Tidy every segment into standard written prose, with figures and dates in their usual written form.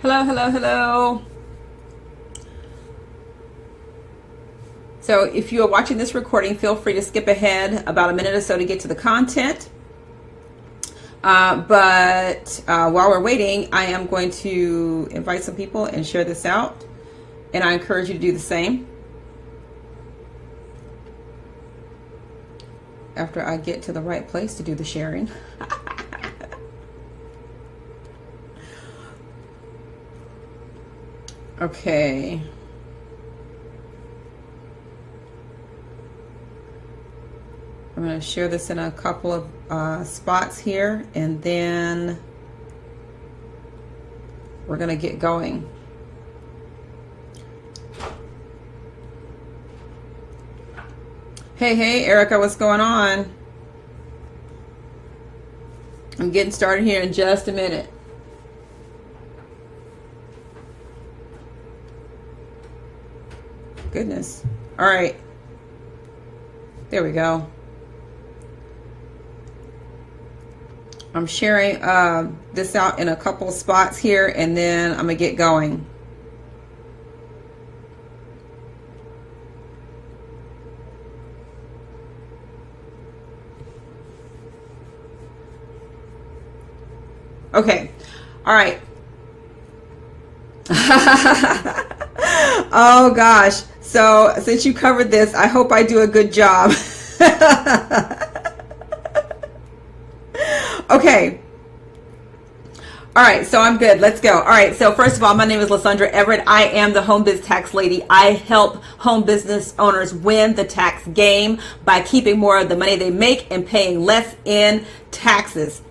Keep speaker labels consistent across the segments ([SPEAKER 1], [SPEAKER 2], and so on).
[SPEAKER 1] Hello, hello, hello. So if you are watching this recording, feel free to skip ahead about a minute or so to get to the content. But while we're waiting, I am going to invite some people and share this out. And I encourage you to do the same. After I get to the right place to do the sharing. Okay. I'm going to share this in a couple of spots here, and then we're going to get going. Hey, Erica, what's going on? I'm getting started here in just a minute. Goodness. All right. There we go. I'm sharing this out in a couple spots here, and then I'm going to get going. Okay. All right. Oh gosh. So since you covered this, I hope I do a good job. Okay. All right, so I'm good. Let's go. All right, so first of all, my name is Lysandra Everett. I am the Home Biz Tax Lady. I help home business owners win the tax game by keeping more of the money they make and paying less in taxes.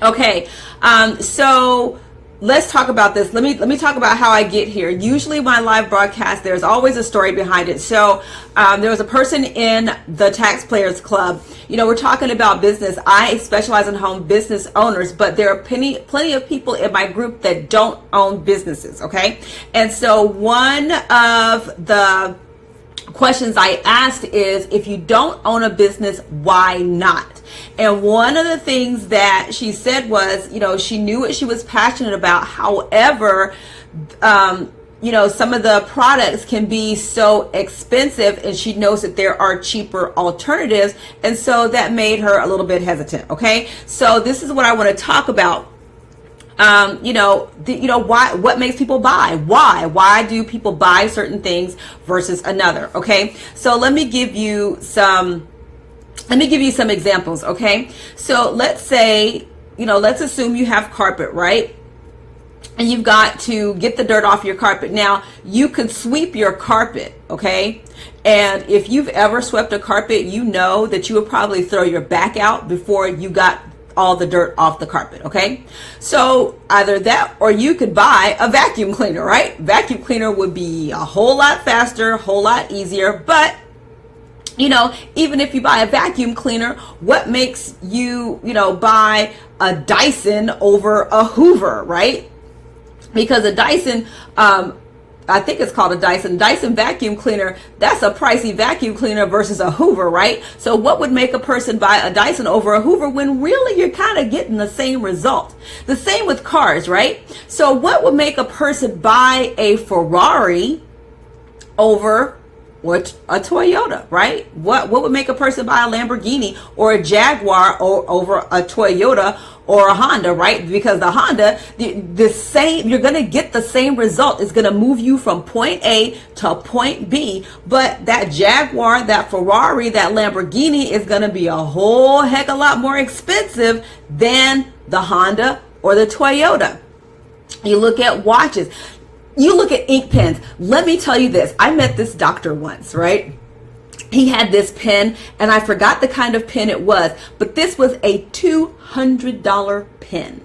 [SPEAKER 1] Okay, so let's talk about this. Let me talk about how I get here. Usually my live broadcast, there's always a story behind it. So there was a person in the Tax Players Club. You know, we're talking about business. I specialize in home business owners, but there are plenty of people in my group that don't own businesses, okay? And so one of the questions I asked is, if you don't own a business, why not? And one of the things that she said was, you know, she knew what she was passionate about. However, you know, some of the products can be so expensive, and she knows that there are cheaper alternatives. And so that made her a little bit hesitant. Okay. So this is what I want to talk about. Why, what makes people buy? Why do people buy certain things versus another? Okay. So let me give you some examples. Okay. So let's say, let's assume you have carpet, right? And you've got to get the dirt off your carpet. Now, you could sweep your carpet, okay? And if you've ever swept a carpet, you know that you would probably throw your back out before you got all the dirt off the carpet, okay? So either that, or you could buy a vacuum cleaner, right? Vacuum cleaner would be a whole lot faster, a whole lot easier, but even if you buy a vacuum cleaner, what makes you, buy a Dyson over a Hoover, right? Because a Dyson, I think it's called a Dyson vacuum cleaner, that's a pricey vacuum cleaner versus a Hoover, right? So what would make a person buy a Dyson over a Hoover when really you're kind of getting the same result? The same with cars, right? So what would make a person buy a Ferrari over a Toyota, right? What would make a person buy a Lamborghini or a Jaguar over a Toyota or a Honda, right? Because the Honda, the same, you're going to get the same result. It's going to move you from point A to point B. But that Jaguar, that Ferrari, that Lamborghini is going to be a whole heck of a lot more expensive than the Honda or the Toyota. You look at watches. You look at ink pens. Let me tell you this. I met this doctor once, right? He had this pen, and I forgot the kind of pen it was, but this was a $200 pen.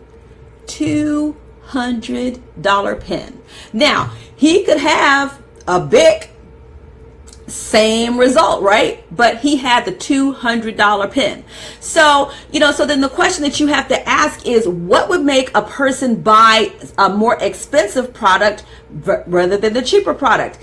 [SPEAKER 1] $200 pen. Now, he could have a Bic, same result, right? But he had the $200 pen. So, so then the question that you have to ask is, what would make a person buy a more expensive product rather than the cheaper product?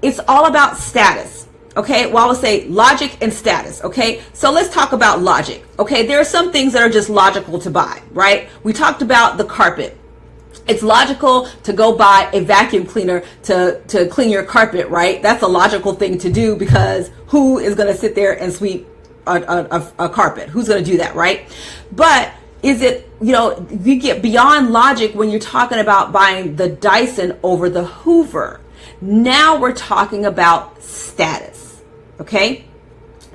[SPEAKER 1] It's all about status. Okay, well, I would say logic and status. Okay, so let's talk about logic. Okay, there are some things that are just logical to buy, right? We talked about the carpet. It's logical to go buy a vacuum cleaner to clean your carpet, right? That's a logical thing to do, because who is going to sit there and sweep a carpet? Who's going to do that, right? But is it, you get beyond logic when you're talking about buying the Dyson over the Hoover. Now we're talking about status, okay?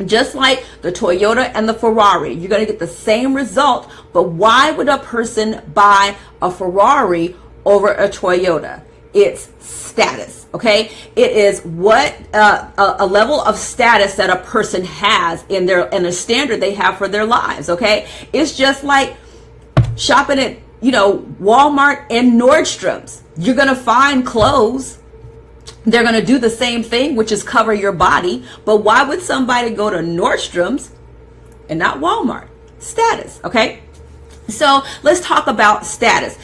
[SPEAKER 1] Just like the Toyota and the Ferrari, you're going to get the same result, but why would a person buy a Ferrari over a Toyota? It's status, okay? It is what a level of status that a person has in a standard they have for their lives, okay? It's just like shopping at, Walmart and Nordstrom's. You're going to find clothes. They're going to do the same thing, which is cover your body. But why would somebody go to Nordstrom's and not Walmart? Status, okay? So let's talk about status.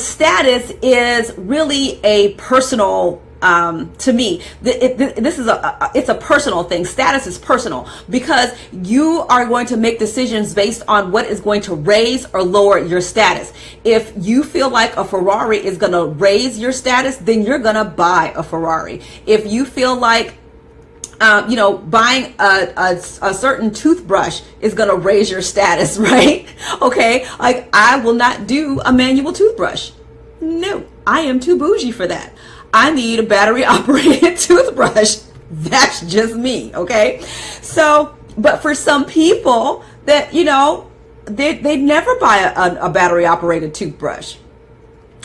[SPEAKER 1] Status is really a personal, to me, it's a personal thing. Status is personal, because you are going to make decisions based on what is going to raise or lower your status. If you feel like a Ferrari is going to raise your status, then you're going to buy a Ferrari. If you feel like buying a certain toothbrush is going to raise your status, right? Okay. Like, I will not do a manual toothbrush. No, I am too bougie for that. I need a battery operated toothbrush. That's just me. Okay. So, but for some people that, they never buy a battery operated toothbrush.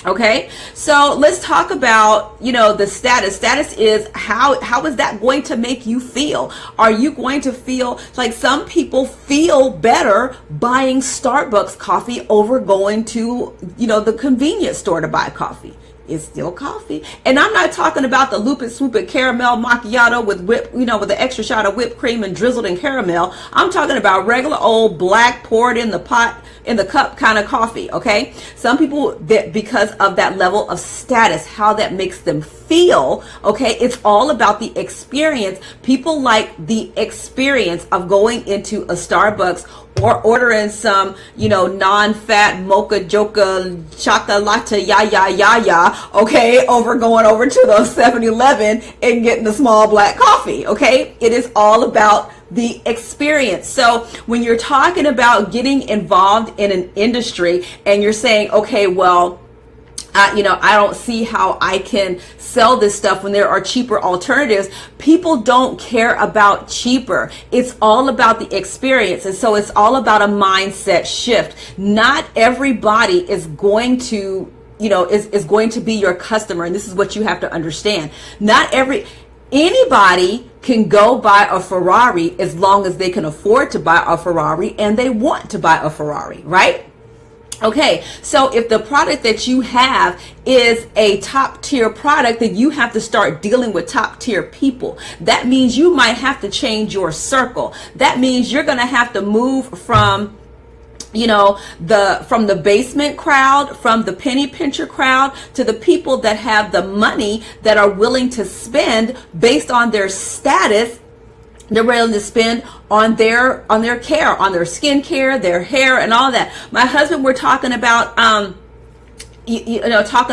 [SPEAKER 1] Okay, so let's talk about, the status. Status is how is that going to make you feel? Are you going to feel like some people feel better buying Starbucks coffee over going to, the convenience store to buy coffee? It's still coffee. And I'm not talking about the Loop It Swoop It caramel macchiato with with the extra shot of whipped cream and drizzled in caramel. I'm talking about regular old black poured in the pot, in the cup kind of coffee, okay? Some people, that because of that level of status, how that makes them feel, okay? It's all about the experience. People like the experience of going into a Starbucks or ordering some, non-fat mocha joker chocolate ya, okay, over going over to the 7-Eleven and getting the small black coffee, okay? It is all about the experience. So when you're talking about getting involved in an industry and you're saying, okay, well, I don't see how I can sell this stuff when there are cheaper alternatives. People don't care about cheaper. It's all about the experience. And so it's all about a mindset shift. Not everybody is going to, is going to be your customer. And this is what you have to understand. Anybody can go buy a Ferrari as long as they can afford to buy a Ferrari and they want to buy a Ferrari, right? Okay, so if the product that you have is a top tier product, then you have to start dealing with top tier people. That means you might have to change your circle. That means you're going to have to move from the basement crowd, from the penny pincher crowd, to the people that have the money, that are willing to spend based on their status. They're willing to spend on their care, on their skin care, their hair, and all that. My husband, we're talking about, talking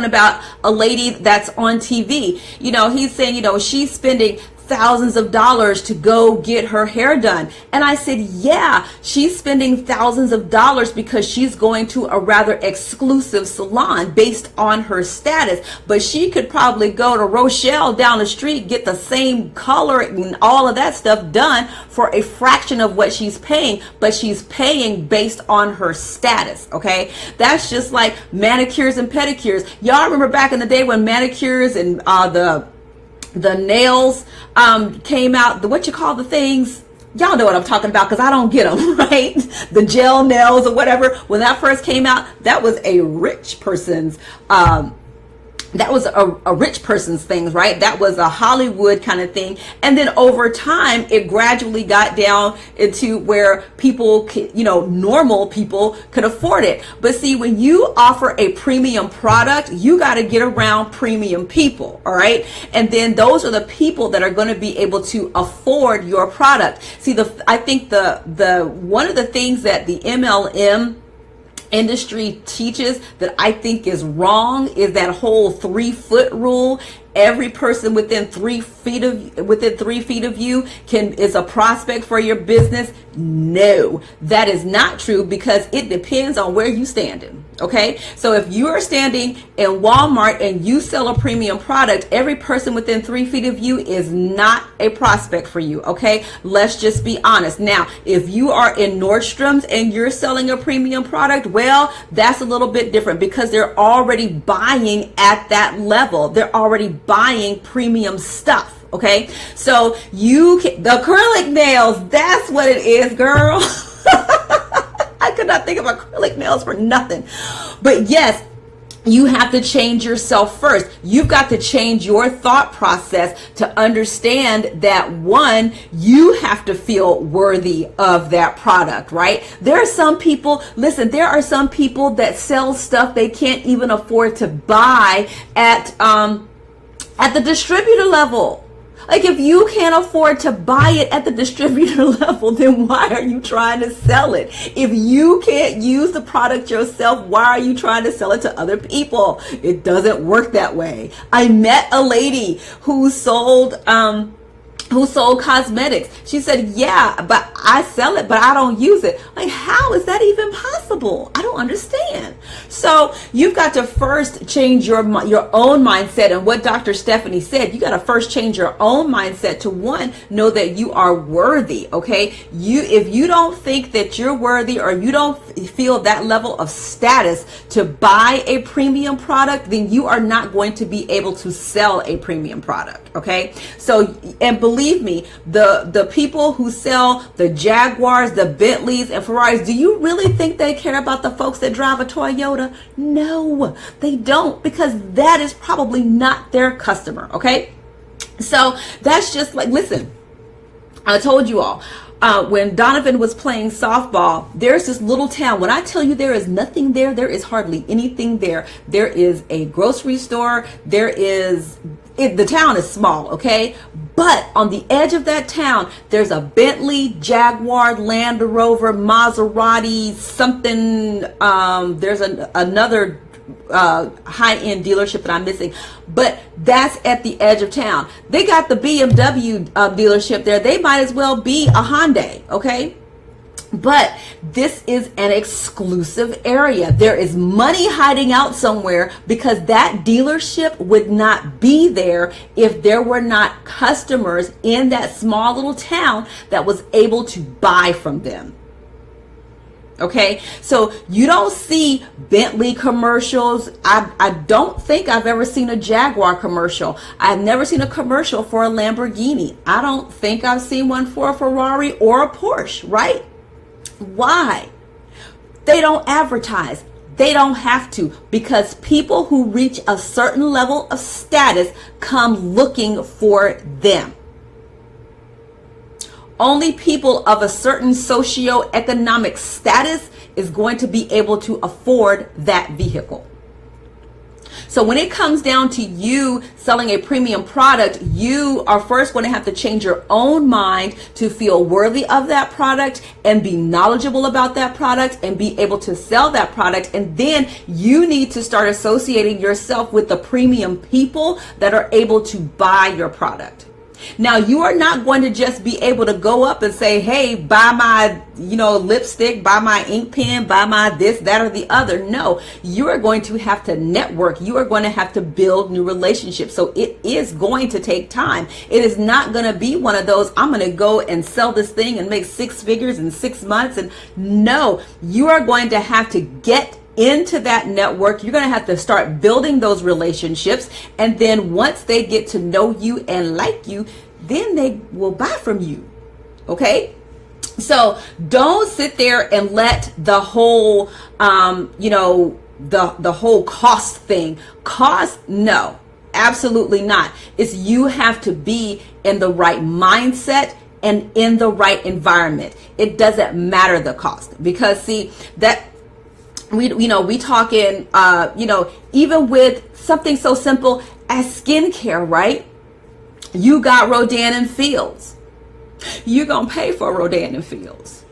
[SPEAKER 1] about a lady that's on TV. He's saying, she's spending thousands of dollars to go get her hair done. And I said, yeah, she's spending thousands of dollars because she's going to a rather exclusive salon based on her status. But she could probably go to Rochelle down the street, get the same color and all of that stuff done for a fraction of what she's paying, but she's paying based on her status. Okay. That's just like manicures and pedicures. Y'all remember back in the day when manicures and the nails came out, what you call the things, y'all know what I'm talking about, because I don't get them, right? The gel nails or whatever. When that first came out, that was a rich person's thing, right? That was a Hollywood kind of thing. And then over time, it gradually got down into where people, normal people could afford it. But see, when you offer a premium product, you got to get around premium people. All right. And then those are the people that are going to be able to afford your product. See, I think the one of the things that the MLM industry teaches that I think is wrong is that whole 3-foot rule. Every person within 3 feet of you is a prospect for your business. No, that is not true, because it depends on where you standing. Okay, so if you are standing in Walmart and you sell a premium product, every person within 3 feet of you is not a prospect for you. Okay, let's just be honest. Now, if you are in Nordstrom's and you're selling a premium product, well, that's a little bit different, because they're already buying at that level. They're already buying premium stuff. Okay, so the acrylic nails, that's what it is, girl. I could not think of acrylic nails for nothing. But yes, you have to change yourself first. You've got to change your thought process to understand that, one, you have to feel worthy of that product, right? There are some people, listen, there are some people that sell stuff they can't even afford to buy at the distributor level. Like, if you can't afford to buy it at the distributor level, then why are you trying to sell it? If you can't use the product yourself, why are you trying to sell it to other people? It doesn't work that way. I met a lady who sold cosmetics. She said, yeah, but I sell it, but I don't use it. Like, how is that even possible? I don't understand. So you've got to first change your own mindset. And what Dr. Stephanie said, you got to first change your own mindset to, one, know that you are worthy. Okay. If you don't think that you're worthy, or you don't feel that level of status to buy a premium product, then you are not going to be able to sell a premium product. Okay. So, and believe me, the people who sell the Jaguars, the Bentleys, and Ferraris, do you really think they care about the folks that drive a Toyota? No, they don't, because that is probably not their customer. Okay. So that's just like, listen, I told you all, when Donovan was playing softball, there's this little town. When I tell you there is nothing there, there is hardly anything there. There is a grocery store. The town is small, okay? But on the edge of that town, there's a Bentley, Jaguar, Land Rover, Maserati, something. There's another high-end dealership that I'm missing, but that's at the edge of town. They got the BMW dealership there. They might as well be a Hyundai, okay? But this is an exclusive area. There is money hiding out somewhere, because that dealership would not be there if there were not customers in that small little town that was able to buy from them. Okay, so you don't see Bentley commercials. I don't think I've ever seen a Jaguar commercial. I've never seen a commercial for a Lamborghini. I don't think I've seen one for a Ferrari or a Porsche, right? Why? They don't advertise. They don't have to, because people who reach a certain level of status come looking for them. Only people of a certain socioeconomic status is going to be able to afford that vehicle. So when it comes down to you selling a premium product, you are first going to have to change your own mind to feel worthy of that product and be knowledgeable about that product and be able to sell that product. And then you need to start associating yourself with the premium people that are able to buy your product. Now, you are not going to just be able to go up and say, hey, buy my, lipstick, buy my ink pen, buy my this, that, or the other. No, you are going to have to network. You are going to have to build new relationships. So it is going to take time. It is not going to be one of those, I'm going to go and sell this thing and make 6 figures in 6 months. And no, you are going to have to get into that network. You're going to have to start building those relationships. And then once they get to know you and like you, then they will buy from you. Okay. So don't sit there and let the whole, the whole cost thing no, absolutely not. It's you have to be in the right mindset and in the right environment. It doesn't matter the cost, because see that we talking, even with something so simple as skincare, right? You got Rodan and Fields. You're going to pay for Rodan and Fields.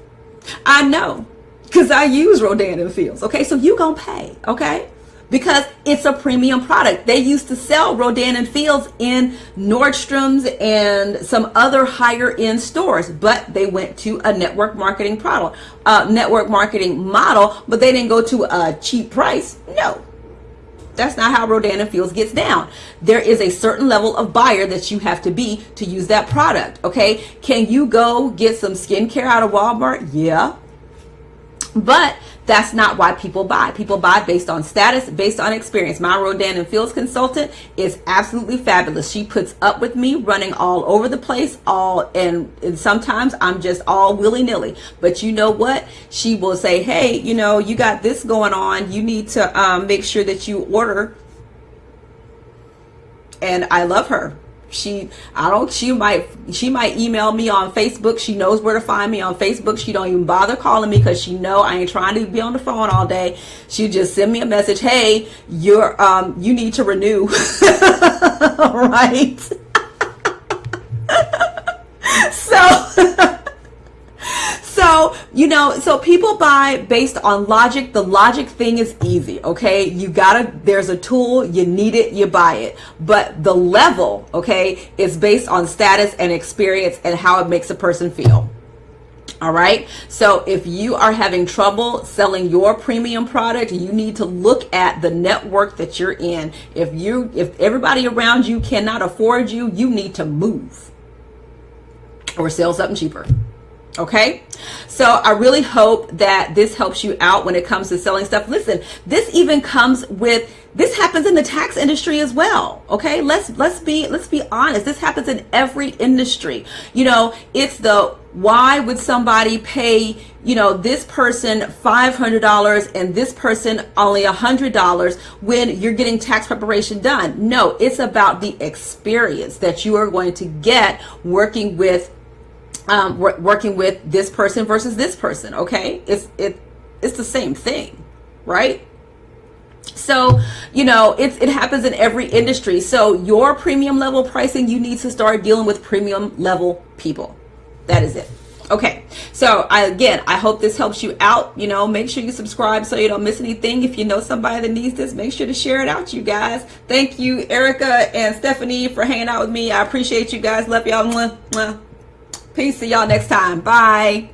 [SPEAKER 1] I know. because I use Rodan and Fields. Okay, so you gonna pay, okay? Because it's a premium product. They used to sell Rodan and Fields in Nordstrom's and some other higher end stores, but they went to a network marketing model, but they didn't go to a cheap price. No, that's not how Rodan and Fields gets down. There is a certain level of buyer that you have to be to use that product. Okay, can you go get some skincare out of Walmart? Yeah, but that's not why people buy. People buy based on status, based on experience. My Rodan and Fields consultant is absolutely fabulous. She puts up with me running all over the place, and sometimes I'm just all willy-nilly. But you know what? She will say, hey, you got this going on. You need to make sure that you order. And I love her. She might email me on Facebook. She knows where to find me on Facebook. She don't even bother calling me because she know I ain't trying to be on the phone all day. She just send me a message. Hey, you need to renew. Right. So people buy based on logic. The logic thing is easy, okay? There's a tool, you need it, you buy it. But the level, okay, is based on status and experience and how it makes a person feel. All right. So if you are having trouble selling your premium product, you need to look at the network that you're in. If everybody around you cannot afford you, you need to move or sell something cheaper. Okay, so I really hope that this helps you out when it comes to selling stuff. Listen, this happens in the tax industry as well. Okay, let's be honest. This happens in every industry. It's why would somebody pay this person $500 and this person only $100 when you're getting tax preparation done? No, it's about the experience that you are going to get working with this person versus this person. Okay, it's the same thing, right? So it happens in every industry. So your premium level pricing, you need to start dealing with premium level people. That is it. Okay, so I hope this helps you out. Make sure you subscribe so you don't miss anything. If you know somebody that needs this, make sure to share it out, you guys. Thank you, Erica and Stephanie, for hanging out with me. I appreciate you guys. Love y'all. Mwah, mwah. Peace. See y'all next time. Bye.